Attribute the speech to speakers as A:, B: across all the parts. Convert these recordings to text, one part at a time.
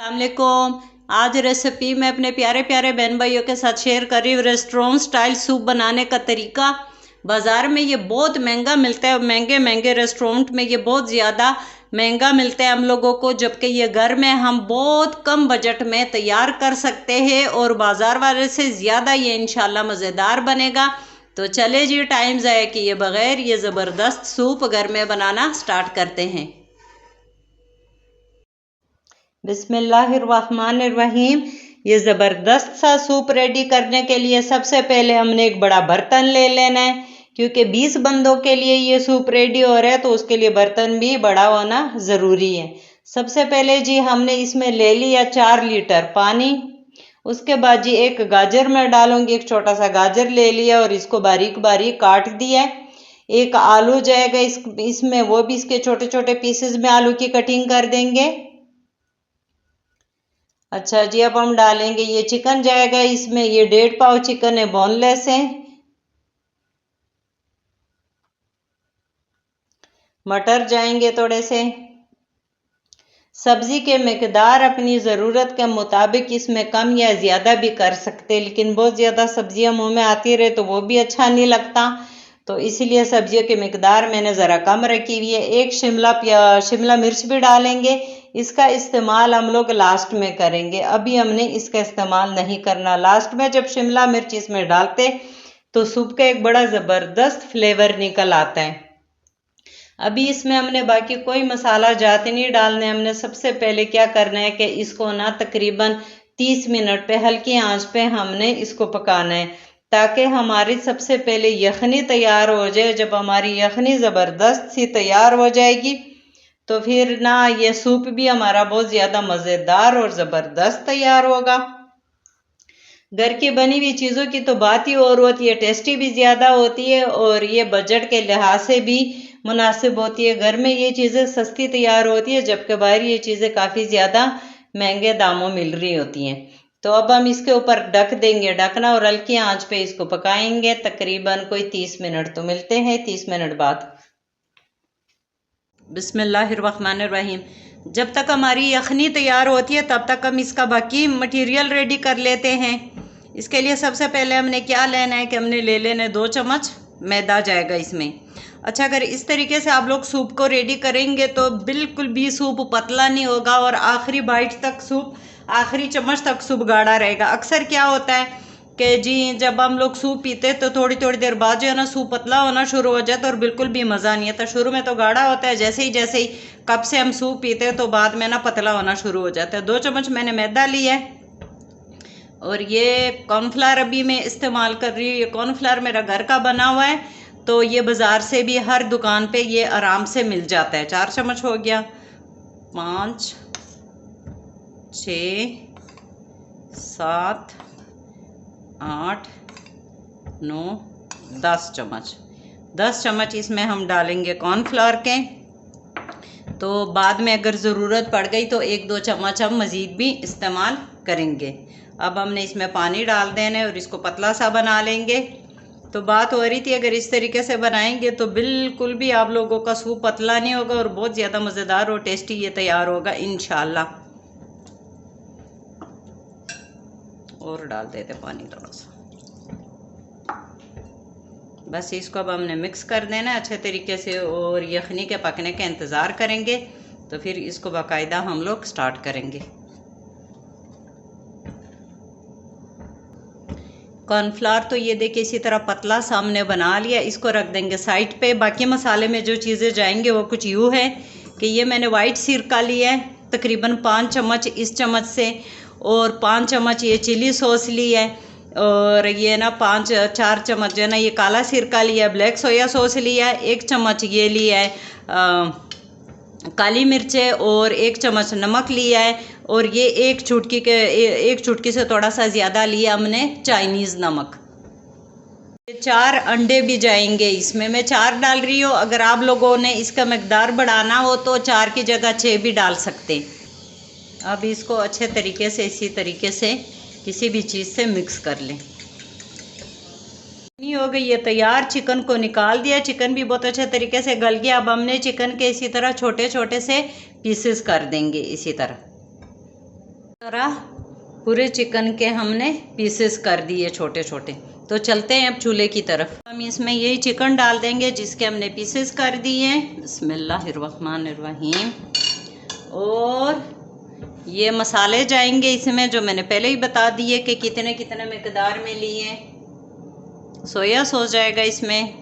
A: अस्सलामुअलैकुम। आज रेसिपी मैं अपने प्यारे प्यारे बहन भाइयों के साथ शेयर कर रही हूँ। रेस्टोरेंट स्टाइल सूप बनाने का तरीका। बाज़ार में ये बहुत महंगा मिलता है, महंगे महंगे रेस्टोरेंट में ये बहुत ज़्यादा महंगा मिलता है हम लोगों को, जबकि ये घर में हम बहुत कम बजट में तैयार कर सकते हैं और बाज़ार वाले से ज़्यादा ये इंशाल्लाह मज़ेदार बनेगा। तो चले जी, टाइम ज़ाया किए बगैर ये ज़बरदस्त सूप घर में बनाना स्टार्ट करते हैं। बिस्मिल्लाहिर्रहमानिर्रहीम। ये ज़बरदस्त सा सूप रेडी करने के लिए सबसे पहले हमने एक बड़ा बर्तन ले लेना है, क्योंकि 20 बंदों के लिए ये सूप रेडी हो रहा है तो उसके लिए बर्तन भी बड़ा होना ज़रूरी है। सबसे पहले जी हमने इसमें ले लिया 4 लीटर पानी। उसके बाद जी एक गाजर में डालूंगी, एक छोटा सा गाजर ले लिया और इसको बारीक बारीक काट दिया। एक आलू जाएगा इसमें, वो भी इसके छोटे छोटे पीसेस में आलू की कटिंग कर देंगे। अच्छा जी, अब हम डालेंगे ये चिकन जाएगा इसमें, ये 1.5 पाव चिकन है, बोनलेस है। मटर जाएंगे थोड़े से। सब्जी के मिकदार अपनी ज़रूरत के मुताबिक इसमें कम या ज़्यादा भी कर सकते, लेकिन बहुत ज़्यादा सब्जियां मुंह में आती रहे तो वो भी अच्छा नहीं लगता, तो इसीलिए सब्जियों की मिकदार मैंने ज़रा कम रखी हुई है। एक शिमला मिर्च भी डालेंगे। इसका इस्तेमाल हम लोग लास्ट में करेंगे, अभी हमने इसका इस्तेमाल नहीं करना। लास्ट में जब शिमला मिर्च इसमें डालते तो सूप का एक बड़ा ज़बरदस्त फ्लेवर निकल आता है। अभी इसमें हमने बाकी कोई मसाला जाते नहीं डालने। हमने सबसे पहले क्या करना है कि इसको ना तकरीबन 30 मिनट पे हल्की आंच पे हमने इसको पकाना है, ताकि हमारी सबसे पहले यखनी तैयार हो जाए। जब हमारी यखनी ज़बरदस्त सी तैयार हो जाएगी तो फिर ना ये सूप भी हमारा बहुत ज़्यादा मज़ेदार और ज़बरदस्त तैयार होगा। घर की बनी हुई चीज़ों की तो बात ही और होती है, टेस्टी भी ज़्यादा होती है और ये बजट के लिहाज से भी मुनासिब होती है। घर में ये चीज़ें सस्ती तैयार होती है, जबकि बाहर ये चीज़ें काफ़ी ज़्यादा महंगे दामों मिल रही होती हैं। तो अब हम इसके ऊपर ढक देंगे, ढकना, और हल्की आंच पे इसको पकाएंगे तकरीबन कोई 30 मिनट। तो मिलते हैं 30 मिनट बाद। बिस्मिल्लाहिर्रहमानिर्रहीम। जब तक हमारी यखनी तैयार होती है तब तक हम इसका बाकी मटेरियल रेडी कर लेते हैं। इसके लिए सबसे पहले हमने क्या लेना है कि हमने ले लेना 2 चम्मच मैदा जाएगा इसमें। अच्छा, अगर इस तरीके से आप लोग सूप को रेडी करेंगे तो बिल्कुल भी सूप पतला नहीं होगा और आखिरी बाइट तक सूप, आखिरी चम्मच तक सूप गाढ़ा रहेगा। अक्सर क्या होता है कि जी जब हम लोग सूप पीते तो थोड़ी थोड़ी देर बाद जो है ना सूप पतला होना शुरू हो जाता है और बिल्कुल भी मज़ा नहीं आता। शुरू में तो गाढ़ा होता है, जैसे ही कप से हम सूप पीते हैं तो बाद में ना पतला होना शुरू हो जाता है। 2 चम्मच मैंने मैदा लिया है और ये कॉर्नफ्लावर अभी मैं इस्तेमाल कर रही हूँ। ये कॉर्नफ्लावर मेरा घर का बना हुआ है, तो ये बाज़ार से भी हर दुकान पे ये आराम से मिल जाता है। 4 चम्मच हो गया, 5, 6, 7, 8, 9, 10 चम्मच। 10 चम्मच इसमें हम डालेंगे कॉर्नफ्लावर के। तो बाद में अगर ज़रूरत पड़ गई तो 1-2 चम्मच हम मज़ीद भी इस्तेमाल करेंगे। अब हमने इसमें पानी डाल देना है और इसको पतला सा बना लेंगे। तो बात हो रही थी, अगर इस तरीके से बनाएंगे तो बिल्कुल भी आप लोगों का सूप पतला नहीं होगा और बहुत ज़्यादा मज़ेदार और टेस्टी ये तैयार होगा इंशाल्लाह। और डाल देते पानी थोड़ा सा। बस इसको अब हमने मिक्स कर देना है अच्छे तरीके से और यखनी के पकने का इंतज़ार करेंगे, तो फिर इसको बाकायदा हम लोग स्टार्ट करेंगे। कॉर्नफ्लावर तो ये देखिए इसी तरह पतला सामने बना लिया। इसको रख देंगे साइड पे। बाकी मसाले में जो चीज़ें जाएंगे वो कुछ यूँ है कि ये मैंने वाइट सिरका लिया है तकरीबन 5 चम्मच इस चम्मच से, और 5 चम्मच ये चिली सॉस ली है, और ये ना 4 चम्मच जो है ना ये काला सिरका लिया है, ब्लैक सोया सॉस लिया है, 1 चम्मच ये लिया है काली मिर्चें, और 1 चम्मच नमक लिया है, और ये एक चुटकी से थोड़ा सा ज़्यादा लिया हमने चाइनीज़ नमक। 4 अंडे भी जाएंगे इसमें, मैं 4 डाल रही हूँ। अगर आप लोगों ने इसका मकदार बढ़ाना हो तो 4 की जगह 6 भी डाल सकते। अब इसको अच्छे तरीके से इसी तरीके से किसी भी चीज़ से मिक्स कर लें। नहीं हो गई ये तैयार। चिकन को निकाल दिया, चिकन भी बहुत अच्छे तरीके से गल गया। अब हमने चिकन के इसी तरह छोटे छोटे से पीसेस कर देंगे इसी तरह। तरह पूरे चिकन के हमने पीसेस कर दिए छोटे छोटे। तो चलते हैं अब चूल्हे की तरफ। हम इसमें यही चिकन डाल देंगे जिसके हमने पीसेस कर दिए हैं। बिस्मिल्लाहिर्रहमानिर्रहीम। और ये मसाले जाएंगे इसमें जो मैंने पहले ही बता दिए कि कितने कितने मिकदार में लिए। सोया सॉस जाएगा इसमें।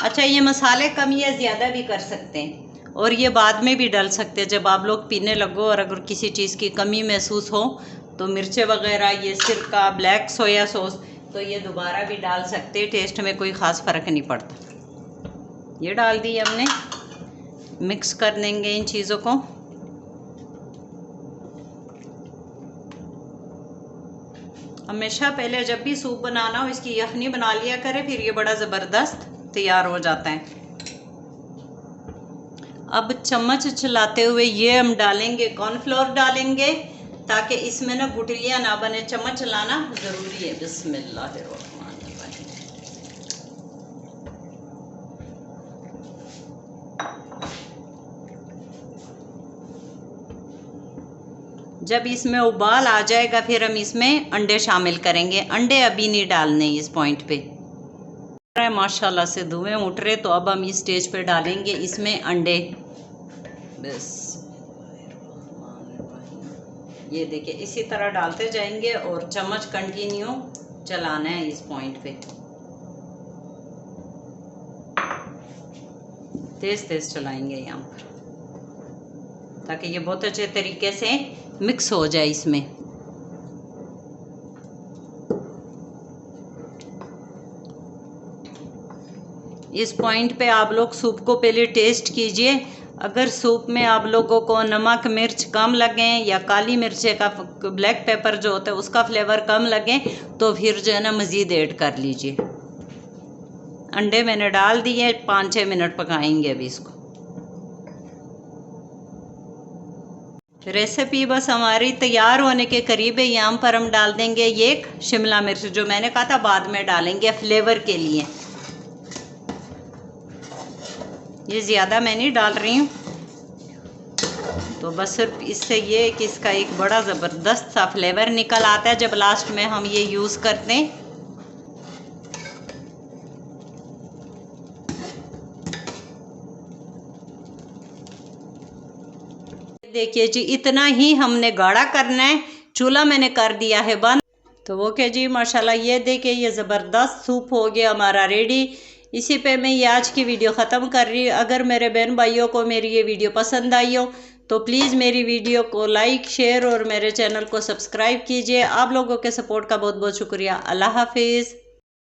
A: अच्छा, ये मसाले कम या ज़्यादा भी कर सकते हैं और ये बाद में भी डाल सकते हैं जब आप लोग पीने लगो और अगर किसी चीज़ की कमी महसूस हो तो मिर्चें वगैरह, ये सिरका, ब्लैक सोया सॉस, तो ये दोबारा भी डाल सकते हैं। टेस्ट में कोई ख़ास फ़र्क नहीं पड़ता। ये डाल दी हमने। मिक्स कर देंगे इन चीज़ों को। हमेशा पहले जब भी सूप बनाना हो इसकी यखनी बना लिया करें, फिर ये बड़ा ज़बरदस्त तैयार हो जाता है। अब चम्मच चलाते हुए ये हम डालेंगे, कॉर्नफ्लोर डालेंगे ताकि इसमें ना गुठलियाँ ना बने। चम्मच चलाना ज़रूरी है। बिस्मिल्लाहिर्रहमानिर्रहीम। जब इसमें उबाल आ जाएगा फिर हम इसमें अंडे शामिल करेंगे। अंडे अभी नहीं डालने इस पॉइंट पे। माशाल्लाह से धुएं उठ रहे, तो अब हम इस स्टेज पे डालेंगे इसमें अंडे। बस ये देखिए, इसी तरह डालते जाएंगे और चम्मच कंटिन्यू चलाना है इस पॉइंट पे। तेज तेज चलाएंगे यहाँ पर ताकि ये बहुत अच्छे तरीके से मिक्स हो जाए इसमें। इस पॉइंट पे आप लोग सूप को पहले टेस्ट कीजिए। अगर सूप में आप लोगों को नमक मिर्च कम लगे या काली मिर्चे का, ब्लैक पेपर जो होता है उसका फ्लेवर कम लगे तो फिर जो है ना मज़ीद ऐड कर लीजिए। अंडे मैंने डाल दिए। 5-6 मिनट पकाएंगे अभी इसको। रेसिपी बस हमारी तैयार होने के करीब है। यहाँ पर हम डाल देंगे ये शिमला मिर्च, जो मैंने कहा था बाद में डालेंगे फ्लेवर के लिए। ये ज़्यादा मैं नहीं डाल रही हूँ, तो बस सिर्फ इससे ये कि इसका एक बड़ा ज़बरदस्त सा फ्लेवर निकल आता है जब लास्ट में हम ये यूज़ करते हैं। देखिए जी, इतना ही हमने गाढ़ा करना है। चूल्हा मैंने कर दिया है बंद। तो ओके जी, माशाल्लाह ये देखिए ये ज़बरदस्त सूप हो गया हमारा रेडी। इसी पे मैं ये आज की वीडियो ख़त्म कर रही हूँ। अगर मेरे बहन भाइयों को मेरी ये वीडियो पसंद आई हो तो प्लीज़ मेरी वीडियो को लाइक, शेयर और मेरे चैनल को सब्सक्राइब कीजिए। आप लोगों के सपोर्ट का बहुत बहुत शुक्रिया। अल्लाह हाफिज़।